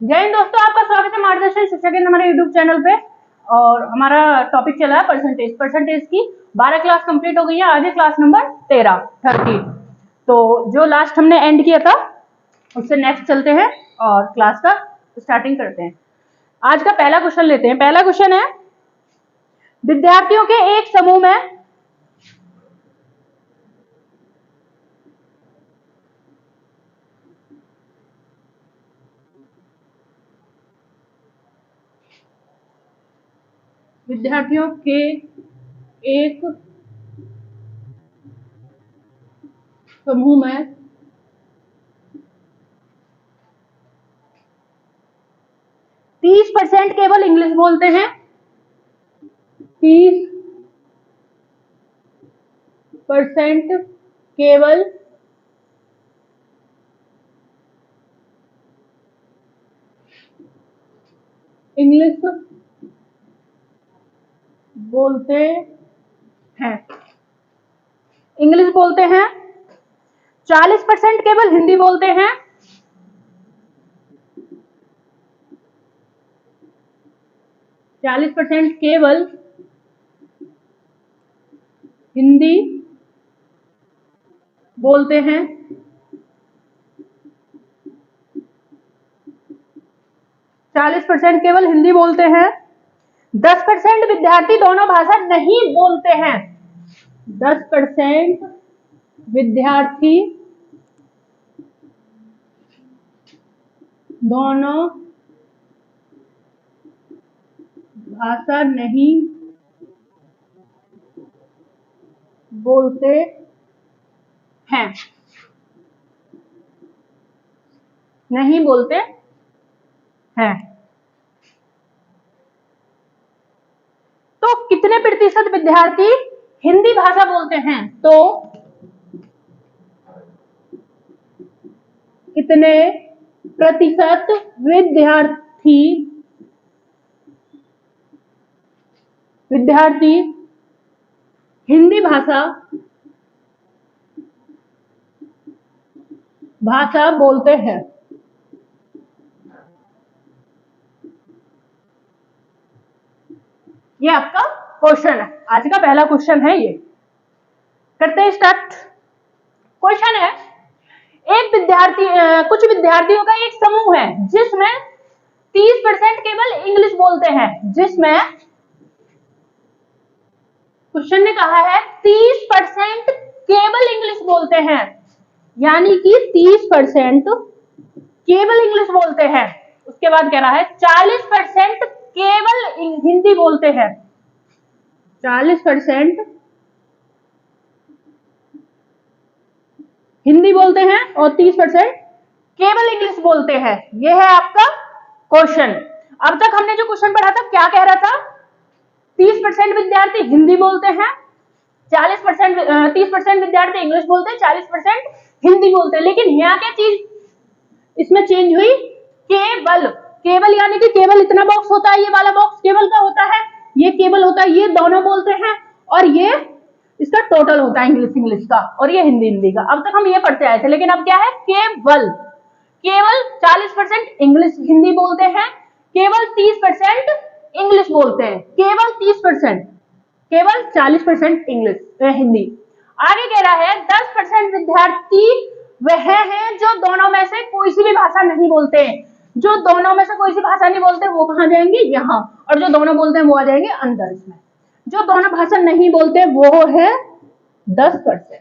जय हिंद दोस्तों, आपका स्वागत है मार्गदर्शन शिक्षा केंद्र हमारे यूट्यूब चैनल पे। और हमारा टॉपिक चला है परसेंटेज की 12 क्लास कंप्लीट हो गई है। आज है क्लास नंबर 30। तो जो लास्ट हमने एंड किया था उससे नेक्स्ट चलते हैं और क्लास का स्टार्टिंग करते हैं। आज का पहला क्वेश्चन लेते हैं। पहला क्वेश्चन है, विद्यार्थियों के एक समूह में विद्यार्थियों के एक समूह में 30% केवल इंग्लिश बोलते हैं। 30% केवल इंग्लिश बोलते हैं। 40% केवल हिंदी बोलते हैं। 40% केवल हिंदी बोलते हैं। 40% केवल हिंदी बोलते हैं। 10% विद्यार्थी दोनों भाषा नहीं बोलते हैं। 10% विद्यार्थी दोनों भाषा नहीं बोलते हैं। नहीं बोलते हैं। तो कितने प्रतिशत विद्यार्थी हिंदी भाषा बोलते हैं? तो कितने प्रतिशत विद्यार्थी हिंदी भाषा बोलते हैं? ये आपका क्वेश्चन है। आज का पहला क्वेश्चन है। ये करते हैं स्टार्ट। क्वेश्चन है, कुछ विद्यार्थियों का एक समूह है जिसमें 30% केवल इंग्लिश बोलते हैं। क्वेश्चन ने कहा है 30% केवल इंग्लिश बोलते हैं, यानी कि 30% केवल इंग्लिश बोलते हैं। उसके बाद कह रहा है 40% केवल हिंदी बोलते हैं। 40% हिंदी बोलते हैं और 30% केवल इंग्लिश बोलते हैं। यह है आपका क्वेश्चन। अब तक हमने जो क्वेश्चन पढ़ा था क्या कह रहा था? 30% विद्यार्थी हिंदी बोलते हैं, 30% विद्यार्थी इंग्लिश बोलते हैं, 40% हिंदी बोलते हैं। लेकिन यहाँ क्या चीज इसमें चेंज हुई? केवल यानी कि केवल इतना बॉक्स होता है, ये वाला बॉक्स केवल का होता है, ये केवल होता है, ये दोनों बोलते हैं, और ये इसका टोटल होता है इंग्लिश का, और ये हिंदी का। अब तक हम ये पढ़ते आए थे, लेकिन अब क्या है? केवल 40% इंग्लिश हिंदी बोलते हैं, केवल 30% इंग्लिश बोलते हैं। केवल 30%, केवल 40% इंग्लिश हिंदी। आगे कह रहा है 10% विद्यार्थी वह हैं जो दोनों में से कोई सी भी भाषा नहीं बोलते हैं। जो दोनों में से कोई सी भाषा नहीं बोलते वो कहां जाएंगे? यहाँ। और जो दोनों बोलते हैं वो आ जाएंगे अंदर इसमें। जो दोनों भाषा नहीं बोलते वो है 10%।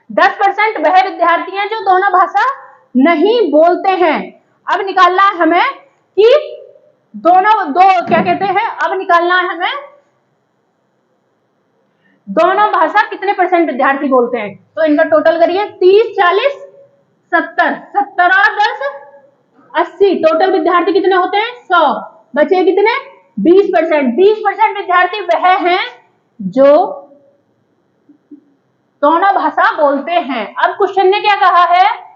10% वह विद्यार्थी हैं जो दोनों भाषा नहीं बोलते हैं। अब निकालना है हमें कि क्या कहते हैं, अब निकालना है हमें दोनों भाषा कितने परसेंट विद्यार्थी बोलते हैं। तो इनका टोटल करिए, 30, 40, 70, 70 और 10, 80। टोटल विद्यार्थी कितने होते हैं? 100। बचे कितने? 20%। 20% विद्यार्थी वह हैं जो दोनों भाषा बोलते हैं। अब क्वेश्चन ने क्या कहा है?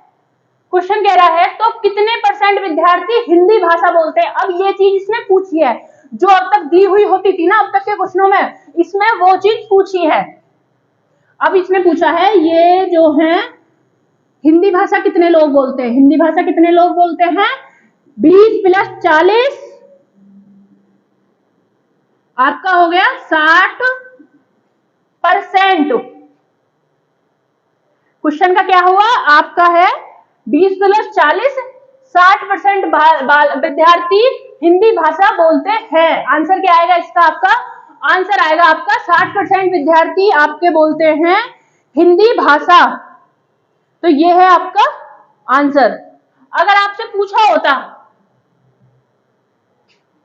क्वेश्चन कह रहा है तो कितने परसेंट विद्यार्थी हिंदी भाषा बोलते हैं। अब ये चीज इसने पूछी है, जो अब तक दी हुई होती थी ना अब तक के क्वेश्चनों में, इसमें वो चीज पूछी है। अब इसने पूछा है ये जो है हिंदी भाषा कितने लोग बोलते हैं? हिंदी भाषा कितने लोग बोलते हैं? 20 प्लस 40 आपका हो गया 60%। क्वेश्चन का क्या हुआ आपका है 20 प्लस 40 60% विद्यार्थी हिंदी भाषा बोलते हैं। आंसर क्या आएगा इसका? आपका आंसर आएगा आपका 60% विद्यार्थी आपके बोलते हैं हिंदी भाषा। तो ये है आपका आंसर। अगर आपसे पूछा होता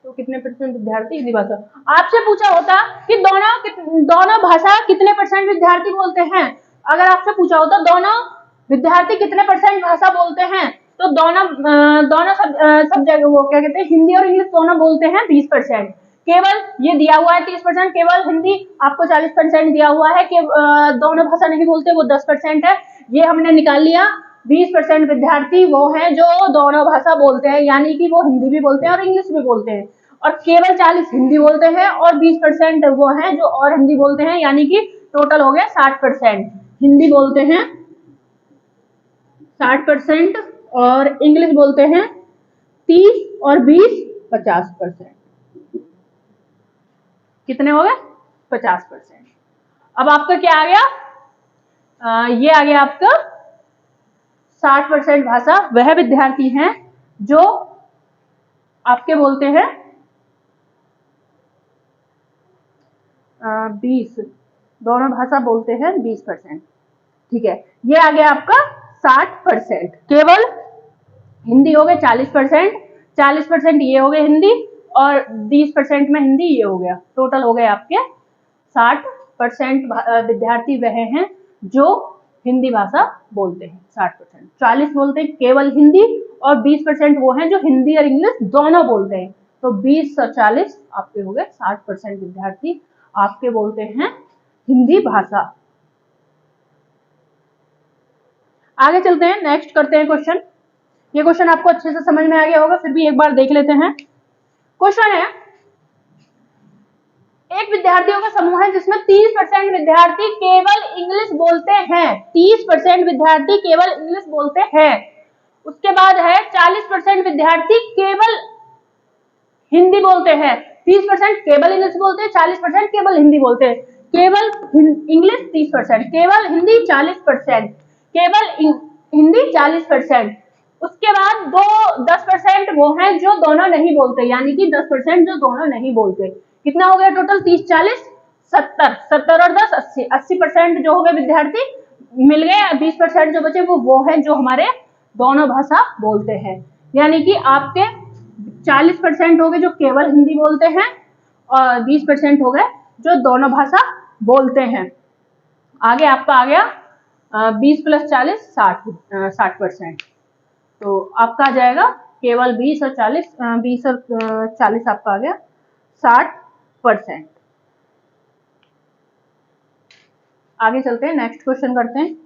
तो कितने परसेंट विद्यार्थी हिंदी भाषा, आपसे पूछा होता कि दोनों भाषा कितने परसेंट विद्यार्थी बोलते हैं, अगर आपसे पूछा होता दोनों विद्यार्थी कितने परसेंट भाषा बोलते हैं, तो दोनों सब्जेक्ट वो क्या कहते हैं हिंदी और इंग्लिश दोनों बोलते हैं 20%। केवल ये दिया हुआ है 30%, केवल हिंदी आपको 40% दिया हुआ है कि दोनों भाषा नहीं बोलते, वो 10% है। ये हमने निकाल लिया 20% विद्यार्थी वो हैं जो दोनों भाषा बोलते हैं, यानी कि वो हिंदी भी बोलते हैं और इंग्लिश भी बोलते हैं, और केवल 40 हिंदी बोलते हैं और 20% वो हैं जो और हिंदी बोलते हैं, यानी कि टोटल हो गया 60%। हिंदी बोलते हैं 60% और इंग्लिश बोलते हैं 30 और 20 50%। कितने हो गए? 50%। अब आपका क्या आ गया? ये आ गया आपका 60% भाषा वह विद्यार्थी हैं जो आपके बोलते हैं 20 दोनों भाषा बोलते हैं 20%। ठीक है, ये आ गया आपका 60%। केवल हिंदी हो गए 40%, 40% ये हो गए हिंदी और 20% में हिंदी ये हो गया, टोटल हो गए आपके 60% विद्यार्थी वह हैं जो हिंदी भाषा बोलते हैं। 60%, 40 बोलते हैं केवल हिंदी और 20% वो हैं जो हिंदी और इंग्लिश दोनों बोलते हैं। तो 20 और 40 आपके हो गए 60% विद्यार्थी आपके बोलते हैं हिंदी भाषा। आगे चलते हैं, नेक्स्ट करते हैं क्वेश्चन। ये क्वेश्चन आपको अच्छे से समझ में आ गया होगा, फिर भी एक बार देख लेते हैं। क्वेश्चन है, एक विद्यार्थियों का समूह है जिसमें 30% विद्यार्थी केवल इंग्लिश बोलते हैं। 30% विद्यार्थी केवल इंग्लिश बोलते हैं। उसके बाद है 40% विद्यार्थी केवल हिंदी बोलते हैं। 30% केवल इंग्लिश बोलते हैं, 40% केवल हिंदी बोलते हैं। केवल इंग्लिश 30%, केवल हिंदी 40%, केवल हिंदी 40%। उसके बाद 10% वो हैं जो दोनों नहीं बोलते, यानी कि 10% जो दोनों नहीं बोलते। कितना हो गया टोटल? 30 40 70, 70 और 10 80, 80% जो हो गए विद्यार्थी मिल गए। 20% जो बचे वो है जो हमारे दोनों भाषा बोलते हैं, यानी कि आपके 40% हो गए जो केवल हिंदी बोलते हैं और 20% हो गए जो दोनों भाषा बोलते हैं। आगे आपका आ गया 20 प्लस 40 60%। तो आपका आ जाएगा केवल 20 और 40 20 और 40 आपका आ गया 60%। आगे चलते हैं, नेक्स्ट क्वेश्चन करते हैं।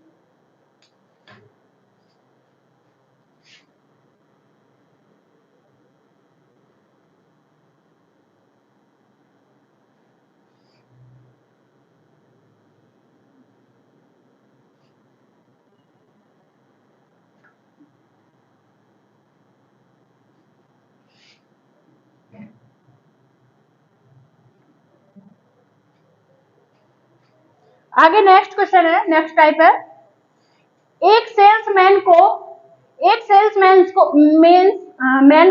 आगे नेक्स्ट क्वेश्चन है, नेक्स्ट टाइप है, एक सेल्समैन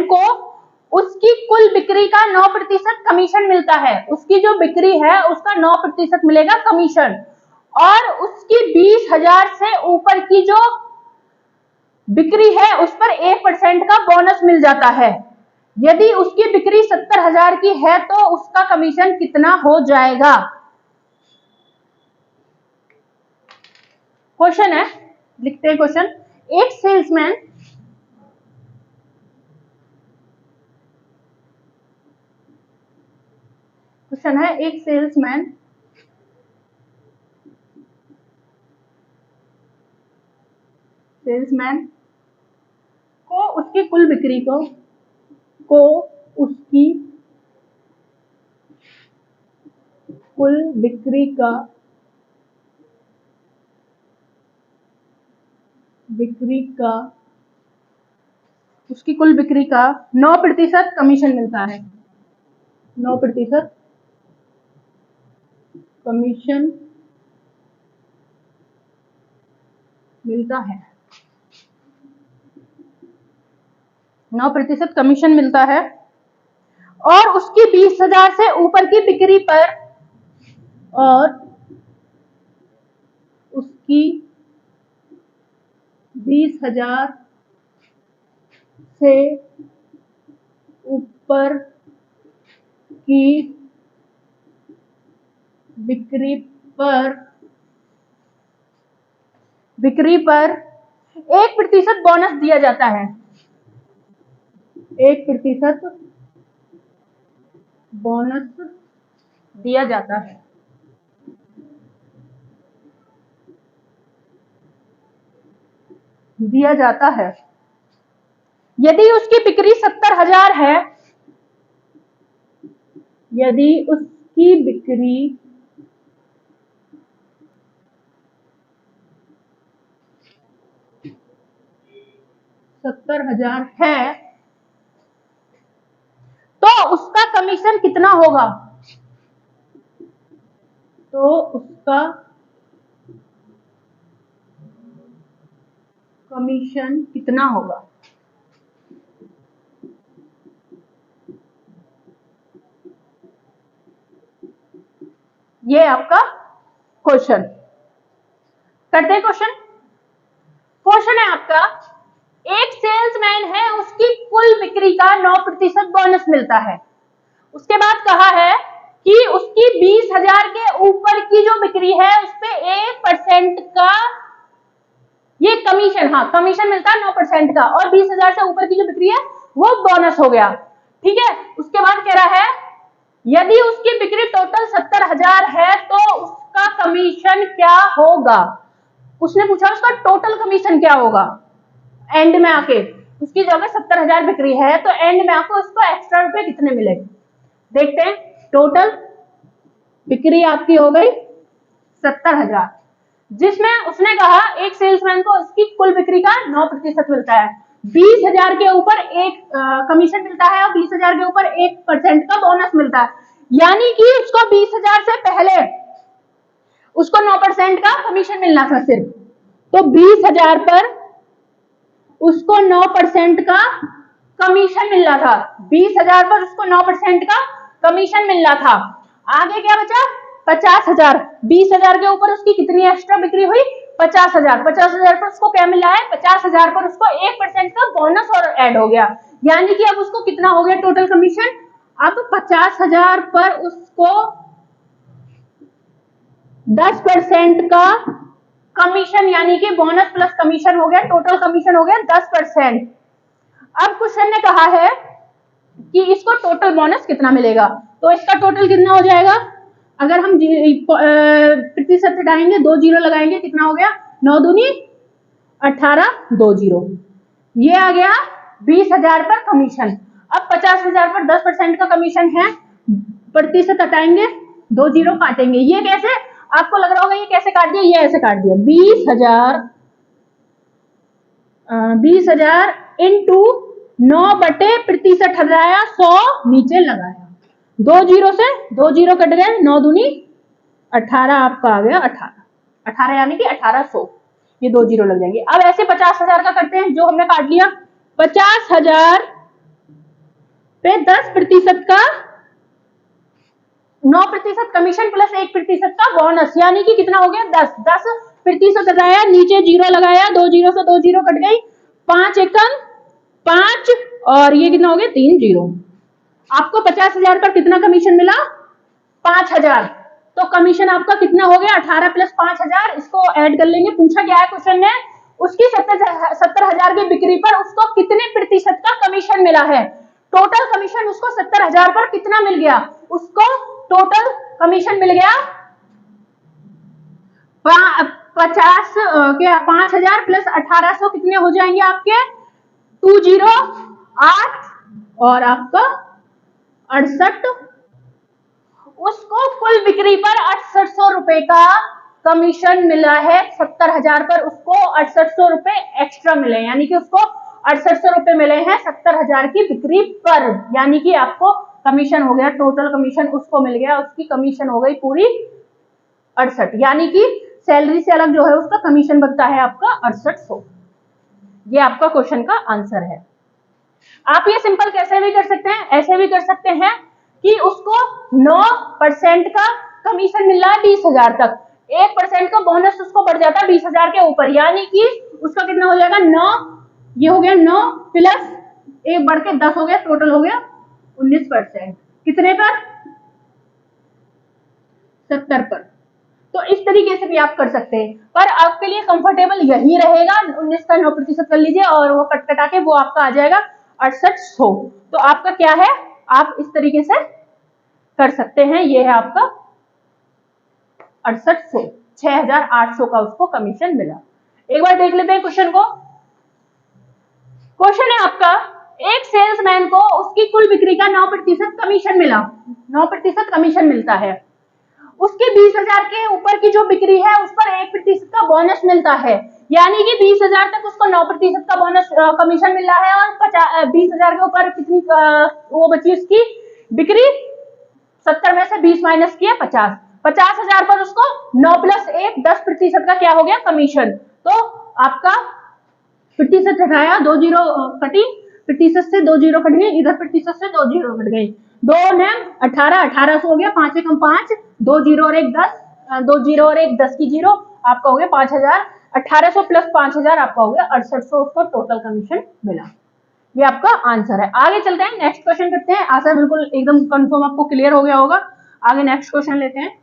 को उसकी कुल बिक्री का 9% कमीशन मिलता है। उसकी जो बिक्री है उसका 9% मिलेगा कमीशन, और उसकी 20,000 से ऊपर की जो बिक्री है उस पर 1% का बोनस मिल जाता है। यदि उसकी बिक्री 70,000 की है तो उसका कमीशन कितना हो जाएगा? क्वेश्चन है, लिखते हैं क्वेश्चन। एक सेल्समैन क्वेश्चन है, एक सेल्समैन को उसकी कुल बिक्री को उसकी कुल बिक्री का बिक्री का, उसकी कुल बिक्री का 9% कमीशन मिलता है। 9% कमीशन मिलता है। 9% कमीशन मिलता है और उसकी 20,000 से ऊपर की बिक्री पर, और उसकी 20,000 से ऊपर की बिक्री पर 1% बोनस दिया जाता है। 1% बोनस दिया जाता है। यदि उसकी बिक्री 70,000 है, यदि उसकी बिक्री 70,000 है तो उसका कमीशन कितना होगा? तो उसका कमीशन कितना होगा? ये आपका क्वेश्चन। करते हैं क्वेश्चन। क्वेश्चन है आपका, एक सेल्समैन है, उसकी कुल बिक्री का 9% बोनस मिलता है। उसके बाद कहा है कि उसकी 20,000 के ऊपर की जो बिक्री है उस पे 1% का ये कमीशन, हाँ कमीशन मिलता है 9% का, और 20,000 से ऊपर की जो बिक्री है वो बोनस हो गया। ठीक है। उसके बाद कह रहा है यदि उसकी बिक्री टोटल 70,000 है तो उसका कमीशन क्या होगा? उसने पूछा उसका टोटल कमीशन क्या होगा एंड में आके। उसकी जगह 70,000 बिक्री है तो एंड में आपको उसको एक्स्ट्रा रुपए कितने मिलेंगे? देखते हैं। टोटल बिक्री आपकी हो गई 70,000, जिसमें उसने कहा एक सेल्समैन को उसकी कुल बिक्री का 9% मिलता है, 20,000 के ऊपर एक कमीशन मिलता है और 20,000 के ऊपर 1% का बोनस मिलता है। यानी कि उसको 20,000 से पहले उसको 9% का कमीशन मिलना था सिर्फ। तो 20,000 पर उसको 9% का कमीशन मिल रहा था। 20,000 पर उसको 9% का कमीशन मिल रहा था। आगे क्या बचा? 50,000। 20,000 के ऊपर उसकी कितनी एक्स्ट्रा बिक्री हुई? 50,000। 50,000 पर उसको क्या मिला है? 50,000 पर उसको 1% का बोनस और ऐड हो गया। यानी कि अब उसको कितना हो गया टोटल कमीशन? अब 50,000 पर उसको 10% का कमीशन, यानी कि बोनस प्लस कमीशन हो गया, टोटल कमीशन हो गया 10%। अब क्वेश्चन ने कहा है कि इसको टोटल बोनस कितना मिलेगा, तो इसका टोटल कितना हो जाएगा? अगर हम प्रतिशत हटाएंगे, 2 जीरो लगाएंगे, कितना हो गया? 9 दूनी 18, 2 जीरो, ये आ गया 20,000 पर कमीशन। अब 50,000 पर 10% का कमीशन है, प्रतिशत हटाएंगे, 2 जीरो काटेंगे। ये कैसे? आपको लग रहा होगा ये कैसे काट दिया, ये ऐसे काट दिया। 20,000 इंटू 9 बटे प्रतिशत हटाया, 100 नीचे लगाया, 2 जीरो से 2 जीरो कट गए, 9 दूनी 18 आपका आ गया 18 यानी कि 1800, ये 2 जीरो लग जाएंगे। अब ऐसे 50,000 का करते हैं जो हमने काट लिया। 50,000 पे 10% का 9% कमीशन प्लस 1% का बोनस, यानी कि कितना हो गया? 10। 10% हटाया, नीचे जीरो लगाया, 2 जीरो से 2 जीरो कट गई, 5 एकम 5, और ये कितना हो गया? 3 जीरो। आपको 50,000 पर कितना कमीशन मिला? 5,000। तो कमीशन आपका कितना हो गया? 18 प्लस 5,000, इसको ऐड कर लेंगे। पूछा गया है क्वेश्चन में उसकी 70,000 की बिक्री पर उसको कितने प्रतिशत का कमीशन मिला है। टोटल कमीशन उसको 70,000 पर कितना मिल गया? उसको टोटल कमीशन मिल गया 50 क्या 5,000 प्लस 1800 कितने हो जाएंगे आपके? 208 और आपका 68। उसको कुल बिक्री पर 6800 रुपए का कमीशन मिला है 70,000 पर, उसको 6800 रुपए एक्स्ट्रा मिले, यानी कि उसको 6800 रुपए मिले हैं 70,000 की बिक्री पर, यानी कि आपको कमीशन हो गया, टोटल कमीशन उसको मिल गया, उसकी कमीशन हो गई पूरी 68, यानी कि सैलरी से अलग जो है उसका कमीशन बनता है आपका 6800। ये आपका क्वेश्चन का आंसर है। आप ये सिंपल कैसे भी कर सकते हैं, ऐसे भी कर सकते हैं कि उसको 9% का कमीशन मिल रहा है 20,000 तक, 1% का बोनस उसको बढ़ जाता है 20,000 के ऊपर, यानी कि उसका कितना हो जाएगा 9, ये हो गया 9 प्लस 1 बढ़ के 10 हो गया, टोटल हो गया 19%। कितने पर? 70 पर। तो इस तरीके से भी आप कर सकते हैं, पर आपके लिए कंफर्टेबल यही रहेगा, 19 का 9% कर लीजिए और वो कट कटा के वो आपका आ जाएगा 6800। तो आपका क्या है, आप इस तरीके से कर सकते हैं। ये है आपका 6800, 6,800 का उसको कमीशन मिला। एक बार देख लेते हैं क्वेश्चन को। क्वेश्चन है आपका, एक सेल्समैन को उसकी कुल बिक्री का 9% कमीशन मिला, 9% कमीशन मिलता है, उसकी 20,000 के ऊपर की जो बिक्री है उस पर 1% का बोनस मिलता है, यानी कि 20,000 तक उसको 9% का बोनस कमीशन मिल रहा है और 20,000 के ऊपर कितनी वो बची उसकी बिक्री, 70 में से 20 माइनस किया 50, 50,000 पर उसको 9 प्लस 1 10% का क्या हो गया कमीशन। तो आपका प्रतिशत हटाया, 2 जीरो कटी, प्रतिशत से 2 जीरो कट गई, इधर प्रतिशत से 2 जीरो कट गई, 2 ने 18, 1800 हो गया, 5 एकम 5, 2 जीरो और 1 10, 2 जीरो और 1 10 की जीरो, आपका हो गया 5,000, 1800 प्लस 5,000 आपका हो गया 6800, उसको टोटल कमीशन मिला। ये आपका आंसर है। आगे चलते हैं, नेक्स्ट क्वेश्चन करते हैं। आशा बिल्कुल एकदम कंफर्म आपको क्लियर हो गया होगा। आगे नेक्स्ट क्वेश्चन लेते हैं।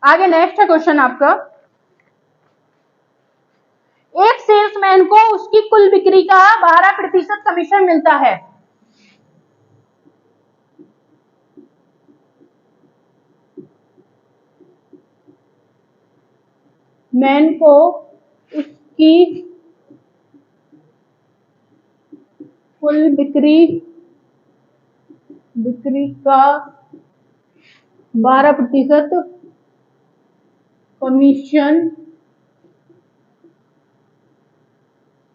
आगे नेक्स्ट है क्वेश्चन आपका, एक सेल्समैन को उसकी कुल बिक्री का 12% कमीशन मिलता है, मैन को उसकी कुल बिक्री का 12% कमीशन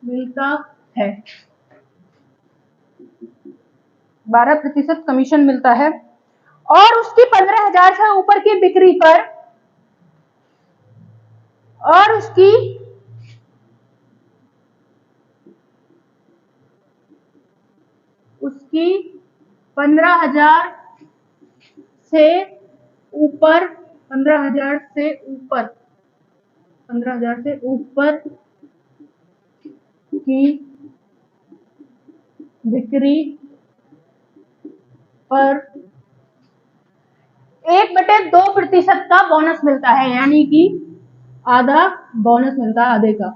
मिलता है, 12% कमीशन मिलता है, और उसकी 15,000 से ऊपर की बिक्री पर, और उसकी 15,000 से ऊपर, 15,000 से ऊपर, 15,000 से ऊपर की बिक्री पर 1/2% का बोनस मिलता है, यानी कि आधा बोनस मिलता है, आधे का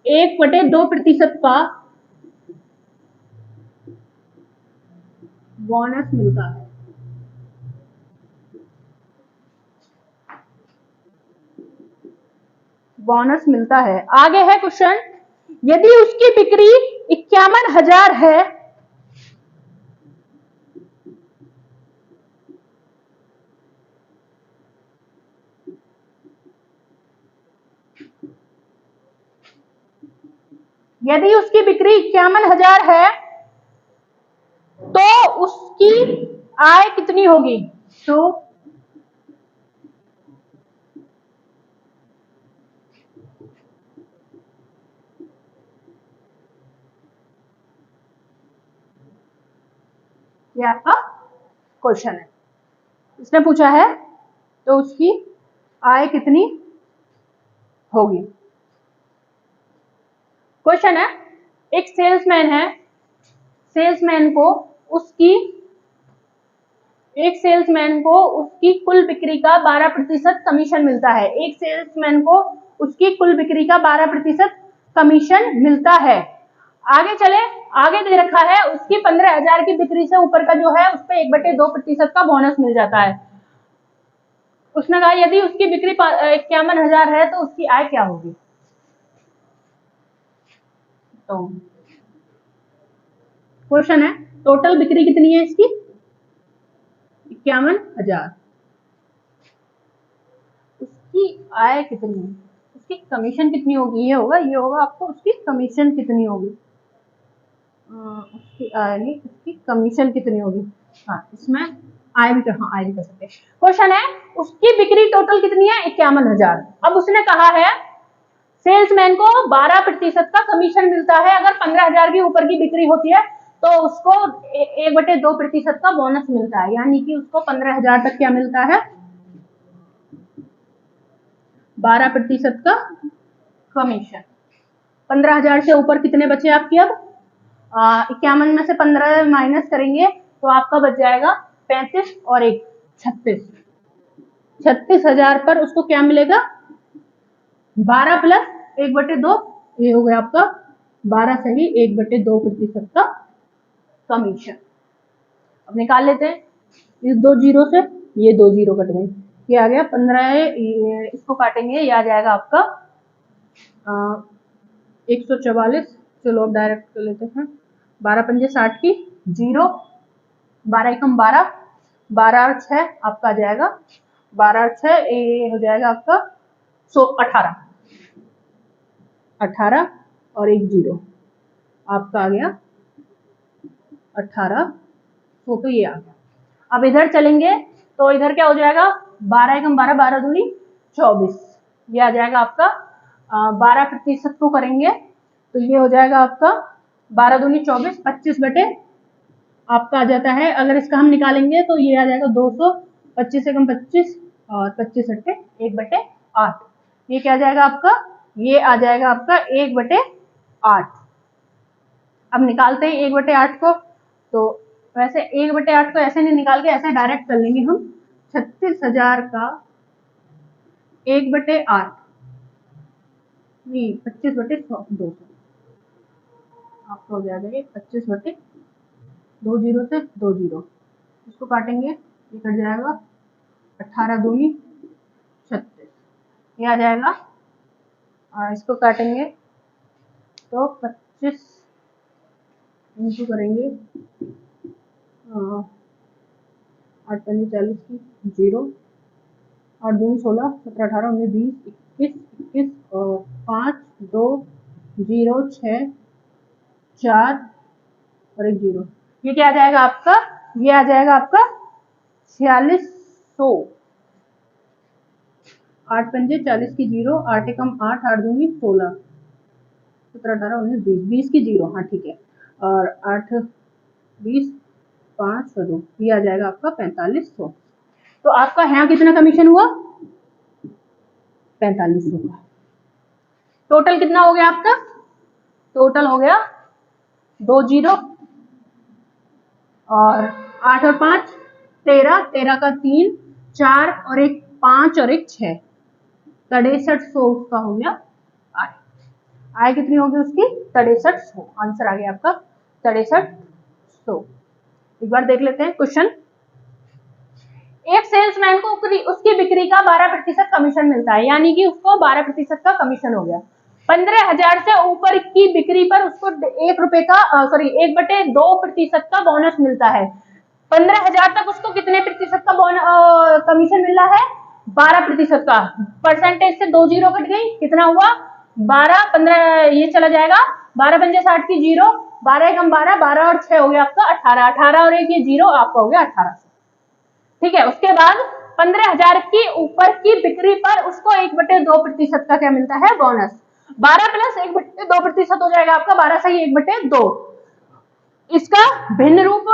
1/2% का बोनस मिलता है। बोनस मिलता है। आगे है क्वेश्चन, यदि उसकी बिक्री 51,000 है, यदि उसकी बिक्री 51,000 है तो उसकी आय कितनी होगी? तो ये आपका क्वेश्चन है, इसने पूछा है तो उसकी आय कितनी होगी। क्वेश्चन है, एक सेल्समैन है, सेल्समैन को उसकी कुल बिक्री का 12% कमीशन मिलता है, एक सेल्समैन को उसकी कुल बिक्री का 12% कमीशन मिलता है, आगे चले, आगे दे रखा है उसकी 15,000 की बिक्री से ऊपर का जो है उस पर 1/2% का बोनस मिल जाता है। उसने कहा यदि उसकी बिक्री 51,000 है तो उसकी आय क्या होगी। तो क्वेश्चन है टोटल बिक्री कितनी है इसकी 51,000, उसकी आय कितनी है, उसकी कमीशन कितनी होगी, ये होगा आपको उसकी कमीशन कितनी होगी, उसकी आय नहीं उसकी कमीशन कितनी होगी। हाँ इसमें आय भी कर सकते हैं। क्वेश्चन है उसकी बिक्री टोटल कितनी है 51,000। अब उसने कहा है सेल्समैन को 12% का कमीशन मिलता है, अगर 15,000 के ऊपर की बिक्री होती है तो उसको 1/2% का बोनस मिलता है, यानी कि उसको 15,000 तक क्या मिलता है 12% का कमीशन। 15,000 से ऊपर कितने बचे आपकी, अब 51 में से 15 माइनस करेंगे तो आपका बच जाएगा 35 और 1 36। 36,000 पर उसको क्या मिलेगा 12 प्लस 1/2, ये हो गया आपका 12 सही 1/2% का कमीशन। अब निकाल लेते हैं इस 2 जीरो से, ये 2 जीरो कट गए, ये आ गया 15 है, इसको काटेंगे ये आ जाएगा आपका 144। चलो अब डायरेक्ट कर लेते हैं, 12 पंजे 60 की जीरो, 12 एकम 12, 12 और 6 आपका आ जाएगा 12 और 6 ये हो जाएगा आपका 18 18 और 1 जीरो आपका आ गया 18 तो ये आ गया। अब इधर चलेंगे तो इधर क्या हो जाएगा 12 एकम 12, 12 दूनी 24, ये आ जाएगा आपका 12% को करेंगे तो ये हो जाएगा आपका 12 दूनी 24, 25 बटे आपका आ जाता है, अगर इसका हम निकालेंगे तो ये आ जाएगा 200, 25 एकम 25 और 25 अट्ठे 1/8, ये क्या आ जाएगा आपका, ये आ जाएगा आपका 1/8। अब निकालते हैं 1/8 को, तो वैसे 1/8 को ऐसे नहीं निकाल के ऐसे डायरेक्ट कर लेंगे हम, 36,000 का 1/8 नहीं 25/200 आपका हो जाएगा ये 25/2 जीरो से 2 जीरो, इसको काटेंगे ये कट जाएगा 18 दूनी 36, ये आ जाएगा और इसको काटेंगे तो 25 इंटू करेंगे 8 पंजे 40 की जीरो, 8 दूनी 16, 17 18 19 20 21 और 5 2 0 6 4 और 1 जीरो, ये क्या आ जाएगा आपका, ये आ जाएगा आपका 4600। 8 पंजे 40 की जीरो, 8 एकम 8, 8 दूनी 16, 17 18 19 20 20 की जीरो, हाँ ठीक है, और 8 20 5 2, ये आ जाएगा आपका 4500। तो आपका यहाँ कितना कमीशन हुआ 4500 का। टोटल कितना हो गया आपका, टोटल हो गया 2 जीरो और 8 और 5 13, 13 का 3 4 और 1 5 और 1 6, 6300 उसका हो गया आय। आय कितनी होगी उसकी 6300, आंसर आ गया आपका 6300। एक बार देख लेते हैं क्वेश्चन, एक सेल्समैन को उसकी बिक्री का 12% कमीशन मिलता है, यानी कि उसको 12% का कमीशन हो गया। 15,000 से ऊपर की बिक्री पर उसको 1/2% का बोनस मिलता है। 15,000 तक उसको कितने प्रतिशत का कमीशन मिल रहा है 12% का, परसेंटेज से 2 जीरो कट गई, कितना हुआ 12 15 ये चला जाएगा, 12 पंजे 60 की जीरो, 12 एकम 12, 12 और 6 हो गया आपका 18, 18 और 1 ये जीरो आपका हो गया 1800। ठीक है, उसके बाद 15,000 की ऊपर की बिक्री पर उसको 1/2% का क्या मिलता है बोनस, 12 प्लस 1/2% हो जाएगा आपका 12 सही 1/2। इसका भिन्न रूप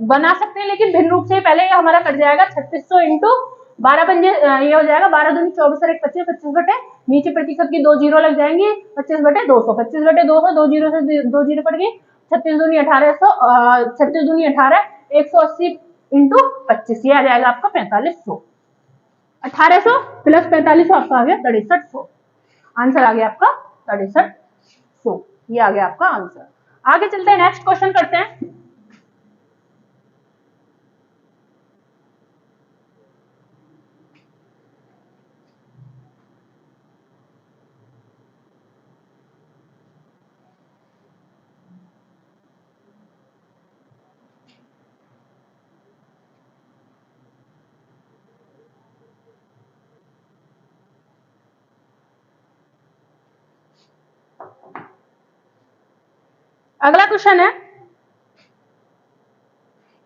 बना सकते हैं, लेकिन भिन्न रूप से पहले हमारा कट जाएगा 3600 इंटू 12 पंजे ये हो जाएगा 12 दूनी 24 और 1 25, 25 बटे नीचे प्रतिशत की 2 जीरो लग जाएंगे 25/200, 25/200 2 जीरो से 2 जीरो कट गई, 36 दूनी 1800, 36 दूनी 18 180 इंटू 25, ये आ जाएगा आपका 4500। 1800 प्लस 4500 आपका आ गया 6300, आंसर आ गया आपका 6300, ये आ गया आपका आंसर। आगे चलते हैं, नेक्स्ट क्वेश्चन करते हैं। अगला क्वेश्चन है,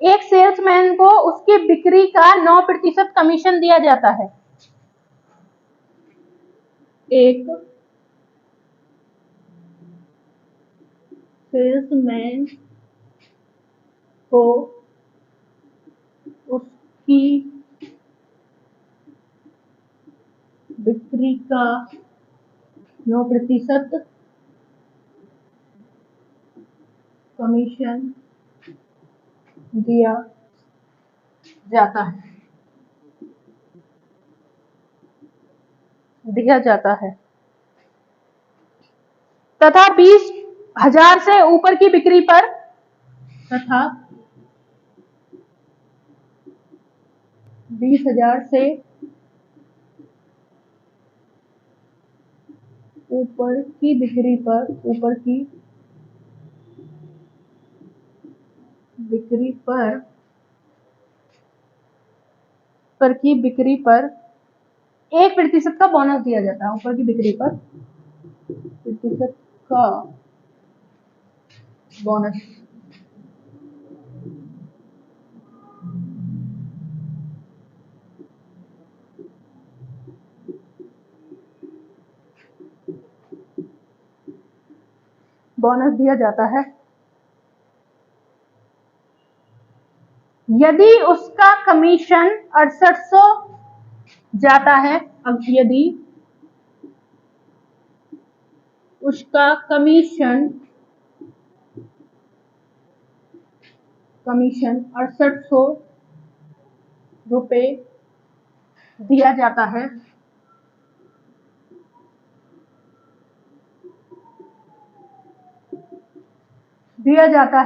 एक सेल्समैन को उसकी बिक्री का 9% कमीशन दिया जाता है। एक सेल्समैन को उसकी बिक्री का 9% कमीशन दिया जाता है तथा 20,000 से ऊपर की बिक्री पर तथा 20,000 से ऊपर की बिक्री पर 1% का बोनस दिया जाता है। ऊपर की बिक्री पर प्रतिशत का बोनस दिया जाता है यदि उसका कमीशन 6800 जाता है। अब यदि उसका कमीशन 6800 रुपए दिया जाता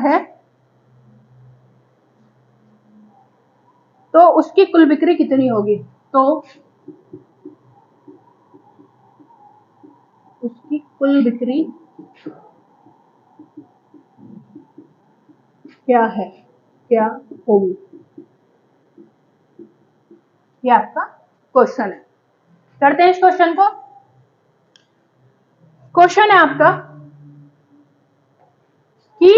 है तो उसकी कुल बिक्री कितनी होगी? तो उसकी कुल बिक्री क्या होगी? ये आपका क्वेश्चन है। करते हैं इस क्वेश्चन को। क्वेश्चन है आपका कि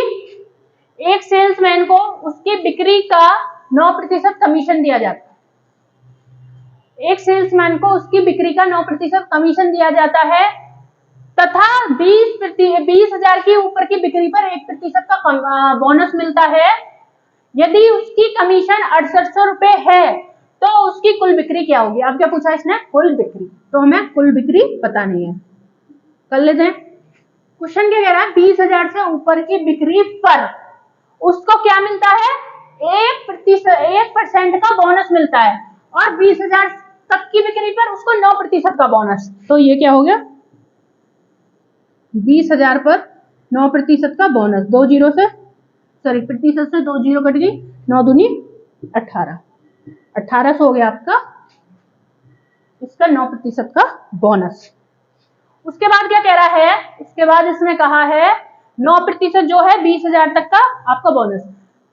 एक सेल्समैन को उसकी बिक्री का 9% कमीशन दिया जाता है। एक सेल्समैन को उसकी बिक्री का 9% कमीशन दिया जाता है तथा 20,000 की ऊपर की बिक्री पर 1% का बोनस मिलता है। यदि उसकी कमीशन 6800 रुपए है तो उसकी कुल बिक्री क्या होगी? अब क्या पूछा इसने? कुल बिक्री। तो हमें कुल बिक्री पता नहीं है, कर लेते हैं। क्वेश्चन क्या कह रहा है? 20,000 से ऊपर की बिक्री पर उसको क्या मिलता है? 1% का बोनस मिलता है और 20,000 तक की बिक्री पर उसको 9% का बोनस। तो ये क्या हो गया? 20,000 पर 9% का बोनस। 2 जीरो कट गई, 9 दूनी 18, 1800 हो गया आपका इसका 9% का बोनस। उसके बाद क्या कह रहा है? इसके बाद इसने कहा है 9% जो है 20,000 तक का आपका बोनस।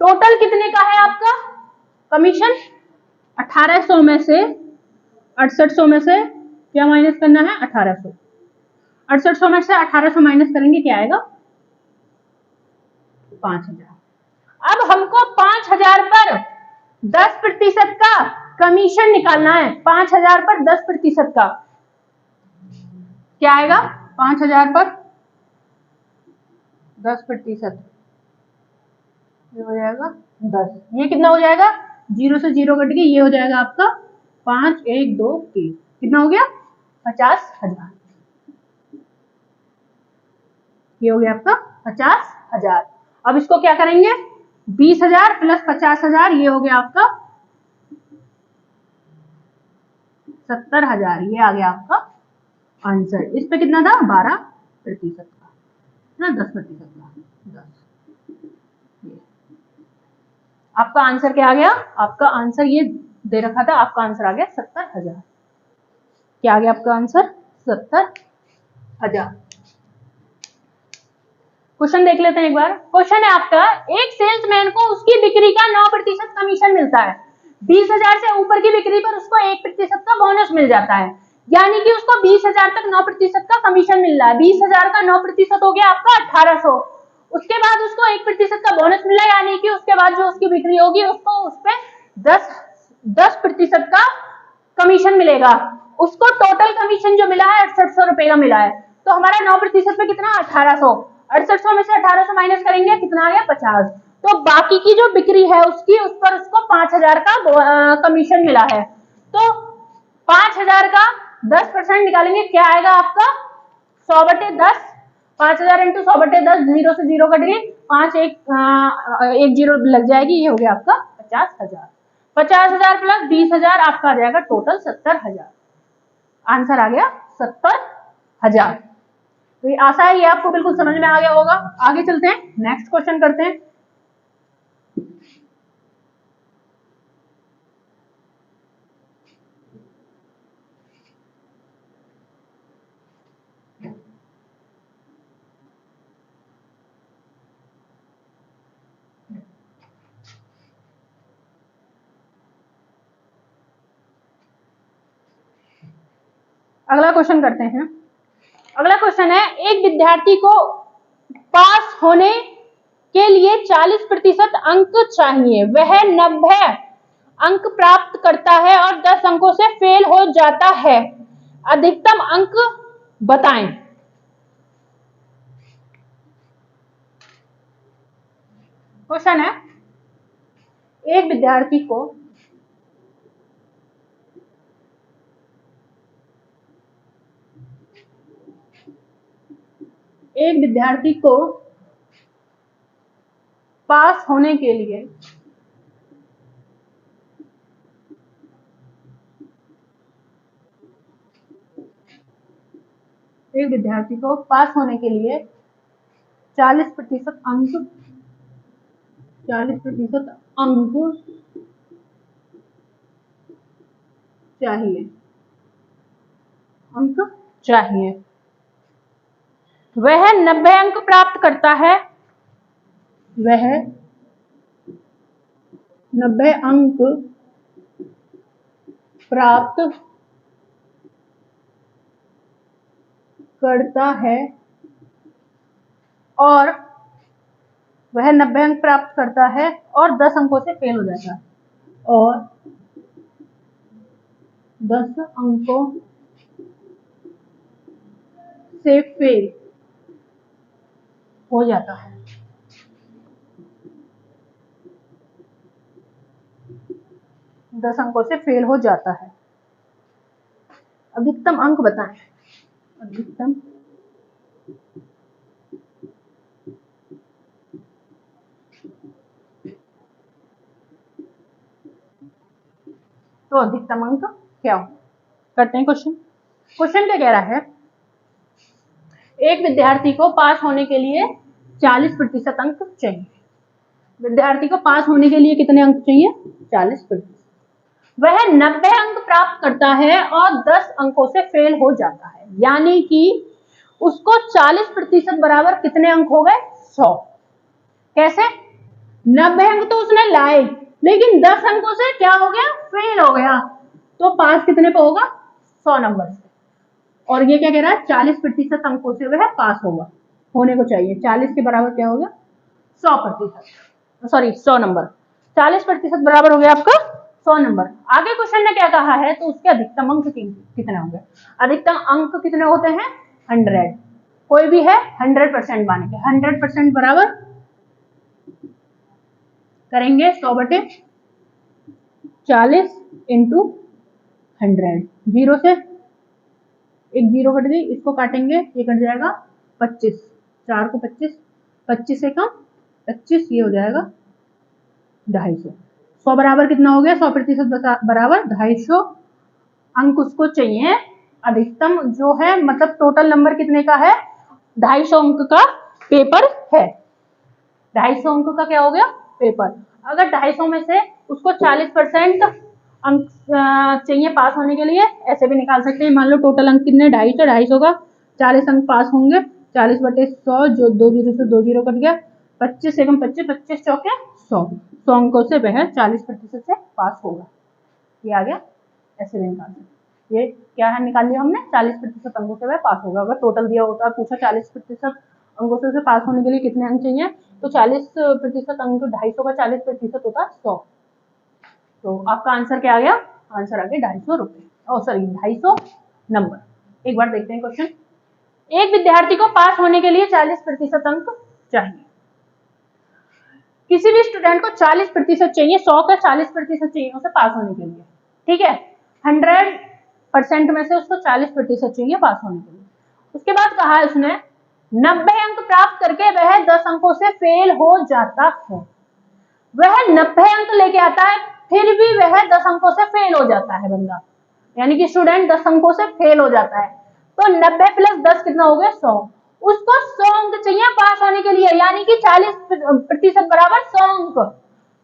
टोटल कितने का है आपका कमीशन? 1800 में से 6800 में से क्या माइनस करना है? 1800। 6800 में से 1800 माइनस करेंगे, क्या आएगा? 5,000। अब हमको 5,000 पर 10% का कमीशन निकालना है। 5,000 पर 10% का क्या आएगा? 5,000 पर 10% ये हो जाएगा 10। ये कितना हो जाएगा? 0 से 0 कट के ये हो जाएगा आपका 5, 1, 2, 3। कितना हो गया? 50,000। ये हो गया आपका 50,000। अब इसको क्या करेंगे? 20,000 प्लस 50,000 ये हो गया आपका 70,000। ये आ गया आपका आंसर। इस पे कितना था? 12% का ना, 10% का। आपका आंसर क्या आ गया? आपका आंसर ये दे रखा था, आपका आंसर आ गया 70,000। क्या आ गया आपका आंसर? 70,000। क्वेश्चन देख लेते हैं एक बार। क्वेश्चन है आपका, एक सेल्समैन को उसकी बिक्री का 9% कमीशन मिलता है। 20,000 से ऊपर की बिक्री पर उसको 1% का बोनस मिल जाता है। यानी कि उसको 20,000 तक 9% का कमीशन मिल रहा है। 20,000 का 9% हो गया आपका 1800। उसके बाद उसको 1% का बोनस मिला, यानी कि उसके बाद जो उसकी बिक्री होगी उसको उस पर 10% का कमीशन मिलेगा। उसको टोटल कमीशन जो मिला है 6800 रुपए का मिला है। तो हमारा 9% पे कितना? 1800। 6800 में से 1800 माइनस करेंगे, कितना आ गया? 50। तो बाकी की जो बिक्री है उसकी, उस पर उसको 5000 का कमीशन मिला है। तो 5000 का 10% निकालेंगे, क्या आएगा आपका? 100/10। 5000 इंटू 100/10, 0 से 0 कट गई, 5 एक 0 लग जाएगी, ये हो गया आपका 50,000। 50,000 प्लस 20,000 आपका आ जाएगा टोटल 70,000। आंसर आ गया 70,000। तो ये आशा है ये आपको बिल्कुल समझ में आ गया होगा। आगे चलते हैं, नेक्स्ट क्वेश्चन करते हैं। अगला क्वेश्चन करते हैं। अगला क्वेश्चन है, एक विद्यार्थी को पास होने के लिए 40% अंक चाहिए। वह 90 अंक प्राप्त करता है और 10 अंकों से फेल हो जाता है। अधिकतम अंक बताएं। क्वेश्चन है, एक विद्यार्थी को पास होने के लिए एक विद्यार्थी को पास होने के लिए 40% अंक 40% अंक चाहिए। अंक चाहिए। वह 90 अंक प्राप्त करता है। वह 90 अंक प्राप्त करता है और वह 90 अंक प्राप्त करता है और 10 अंकों से फेल हो जाता है। और 10 अंकों से फेल हो जाता है। 10 अंकों से फेल हो जाता है। अधिकतम अंक बताएं। अधिकतम तो अधिकतम अंक क्या हो? करते हैं क्वेश्चन। क्वेश्चन क्या कह रहा है, एक विद्यार्थी को पास होने के लिए 40% अंक चाहिए। विद्यार्थी को पास होने के लिए कितने अंक चाहिए? 40%। वह 90 अंक प्राप्त करता है और 10 अंकों से फेल हो जाता है। यानी कि उसको 40% बराबर कितने अंक हो गए? 100। कैसे? 90 अंक तो उसने लाए, लेकिन 10 अंकों से क्या हो गया? फेल हो गया। तो पास कितने पे होगा? 100 नंबर से। और ये क्या कह रहा है? 40% अंकों से वह पास होगा, होने को चाहिए। 40 के बराबर क्या होगा? 100%। Sorry 100 number. 40% बराबर हो गया आपका 100 नंबर। आगे क्वेश्चन ने क्या कहा है, तो उसके अधिकतम अंक कितने होंगे? अधिकतम अंक कितने होते हैं? 100। कोई भी है 100% मानेंगे। 100% बराबर करेंगे 100/40 इंटू 100। 0 से एक 0 कट गई, इसको काटेंगे, ये कट जाएगा 25। 4 को 25, 25 से कम 25, ये हो जाएगा 250। 100 बराबर कितना हो गया? 100% बराबर 250 अंक उसको चाहिए। अधिकतम जो है, मतलब टोटल नंबर कितने का है? 250 अंक का पेपर है। 250 अंक का क्या हो गया पेपर। अगर 250 में से उसको 40% अंक चाहिए पास होने के लिए, ऐसे भी निकाल सकते हैं। मान लो टोटल अंक कितने 250, 250 का 40 अंक पास होंगे, 40/100 जो 2 जीरो से 2 जीरो कट गया, 25 एकम 25, 25 चौके 100 अंकों से वह 40% से पास होगा। ये आ गया, ऐसे भी निकाल सकते। ये क्या है निकाल लिया हमने, 40% अंकों से वह पास होगा। अगर टोटल दिया होता है पूछा 40% अंकों से उसे पास होने के लिए कितने अंक चाहिए, तो 40% अंक 250 का 40% होता है 100। तो आपका आंसर क्या आ गया, आंसर आ गया 250 रुपए, सॉरी 250 नंबर। एक बार देखते हैं क्वेश्चन। एक विद्यार्थी को पास होने के लिए 40% अंक चाहिए। किसी भी स्टूडेंट को 40% चाहिए, 100 का 40% चाहिए उसे पास होने के लिए, ठीक है। 100% में से उसको 40% चाहिए पास होने के लिए। उसके बाद कहा है उसने 90 अंक प्राप्त करके वह 10 अंकों से फेल हो जाता है। वह 90 अंक लेके आता है, फिर भी वह 10 अंकों से फेल हो जाता है बंदा, यानी कि स्टूडेंट 10 अंकों से फेल हो जाता है। तो 90 + 10 कितना हो गया 100। उसको 100 अंक चाहिए पास होने के लिए, यानी कि 40% बराबर 100 अंक।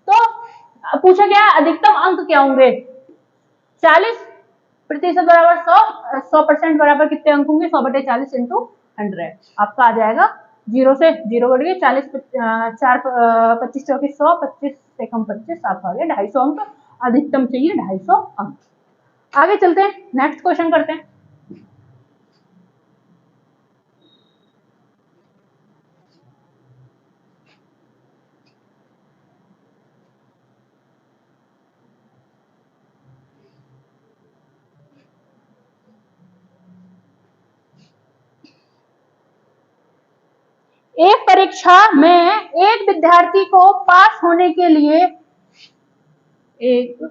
तो पूछा गया अधिकतम अंक क्या होंगे, 40% बराबर 100, 100% बराबर कितने अंक होंगे, 100/40 × 100। आपका आ जाएगा 0 से 0 बढ़ गए, 40 4 25 चौके 100, 25 एकम 25, आपका आ गया 250 अंक। अधिकतम चाहिए 250 अंक। आगे चलते हैं, नेक्स्ट क्वेश्चन करते हैं। एक परीक्षा में एक विद्यार्थी को पास होने के लिए एक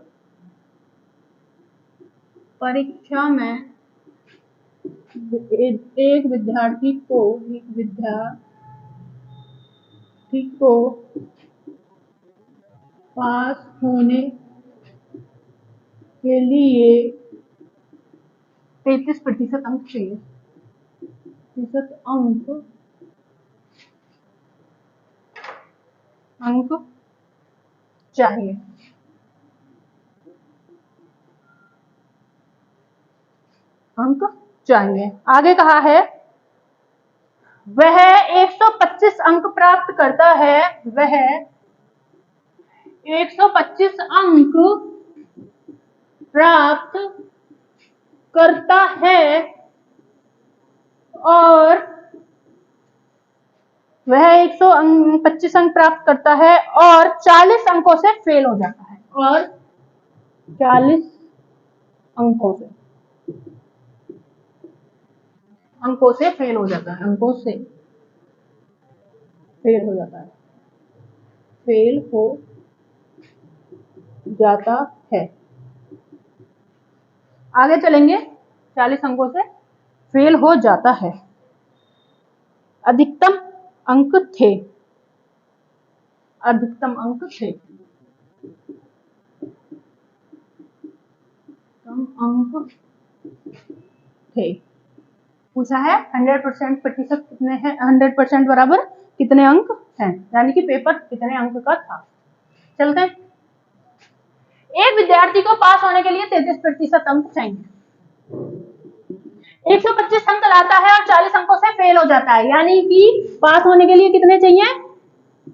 परीक्षा में एक विद्यार्थी को पास होने के लिए 33% अंक चाहिए, अंक चाहिए। अंक चाहिए। आगे कहा है वह 125 अंक प्राप्त करता है, वह 125 अंक प्राप्त करता है और वह 125 अंक प्राप्त करता है और 40 अंकों से फेल हो जाता है, और 40 अंकों से फेल हो जाता है, अंकों से फेल हो जाता है, फेल हो जाता है। आगे चलेंगे, 40 अंकों से फेल हो जाता है। अधिकतम अंक थे, अधिकतम अंक थे, कम अंक थे। पूछा है 100% प्रतिशत कितने हैं, 100% बराबर कितने अंक हैं, यानी कि पेपर कितने अंक का था। चलते हैं। एक विद्यार्थी को पास होने के लिए 33% अंक चाहिए। 125 अंक लाता है और 40 अंकों से फेल हो जाता है, यानी कि पास होने के लिए कितने चाहिए,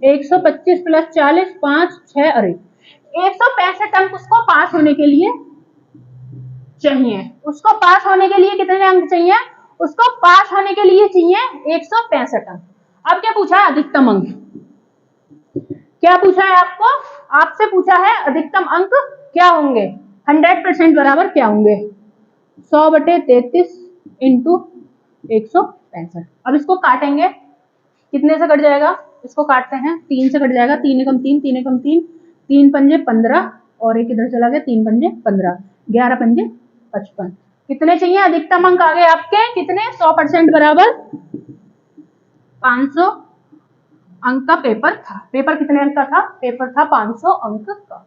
125 + 40 5 6 अरे 165 अंक उसको पास होने के लिए चाहिए। उसको पास होने के लिए कितने अंक चाहिए, उसको पास होने के लिए चाहिए 165 अंक। अब क्या पूछा है, अधिकतम अंक। क्या पूछा है आपको, आपसे पूछा है अधिकतम अंक क्या होंगे, 100% बराबर क्या होंगे, 100/33 × 165। अब इसको काटेंगे, कितने से कट जाएगा, इसको काटते हैं 3 से कट जाएगा, 3 एकम 3, 3 एकम 3, 3 पंजे 15 और एक इधर चला गया, 3 पंजे 15, 11 पंजे 55। कितने चाहिए अधिकतम अंक आ गए आपके, कितने, 100% बराबर 500 अंक का पेपर था। पेपर कितने अंक का था, पेपर था 500 अंक का।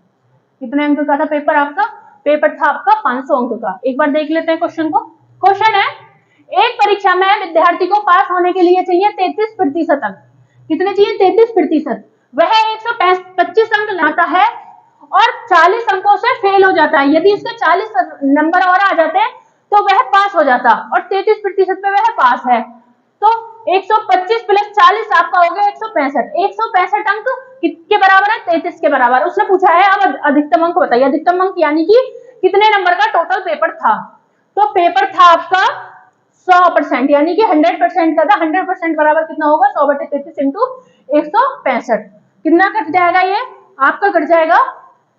कितने अंक का था पेपर आपका, पेपर था आपका 500 अंक का। एक बार देख लेते हैं क्वेश्चन को। क्वेश्चन है एक परीक्षा में विद्यार्थी को पास होने के लिए चाहिए 33% अंक। कितने चाहिए 33%। वह 125 अंक लाता है और 40 अंकों से फेल हो जाता है। यदि उसके 40 नंबर और आ जाते हैं तो वह पास हो जाता, और 33% पे वह पास है। तो 125 प्लस 40 आपका हो गया 165। 165 अंक किसके बराबर है? 33 के बराबर। उसने पूछा है अब अधिकतम अंक बताइए। अधिकतम अंक यानी कि कितने नंबर का टोटल पेपर था। तो पेपर था आपका 100%, यानी कि 100% का था। 100% बराबर कितना होगा? 100/33 इंटू 165। कितना कट जाएगा? ये आपका कट जाएगा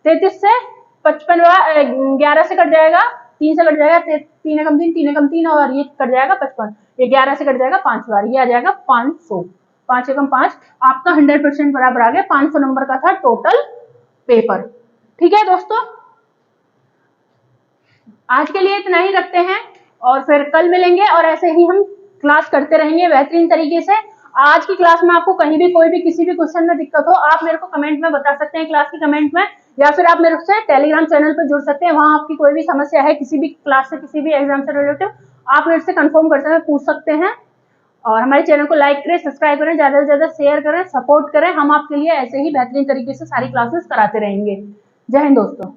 33 से 55, 11 से कट जाएगा, 3 से कट जाएगा, 3 एकम 3, 3 एकम 3, और ये कट जाएगा 55। ये 11 से कट जाएगा 5 बार, ये आ जाएगा 500। 5 एकम 5, आपका 100% बराबर आ गया। 500 नंबर का था टोटल पेपर। ठीक है दोस्तों, आज के लिए इतना ही रखते हैं और फिर कल मिलेंगे, और ऐसे ही हम क्लास करते रहेंगे बेहतरीन तरीके से। आज की क्लास में आपको कहीं भी कोई भी किसी भी क्वेश्चन में दिक्कत हो, आप मेरे को कमेंट में बता सकते हैं, क्लास की कमेंट में, या फिर आप मेरे से टेलीग्राम चैनल पर जुड़ सकते हैं। वहां आपकी कोई भी समस्या है किसी भी क्लास से, किसी भी एग्जाम से रिलेटेड, आप मेरे से कंफर्म कर सकते हैं, पूछ सकते हैं। और हमारे चैनल को लाइक करें, सब्सक्राइब करें, ज्यादा से ज्यादा शेयर करें, सपोर्ट करें। हम आपके लिए ऐसे ही बेहतरीन तरीके से सारी क्लासेस कराते रहेंगे। जय हिंद दोस्तों।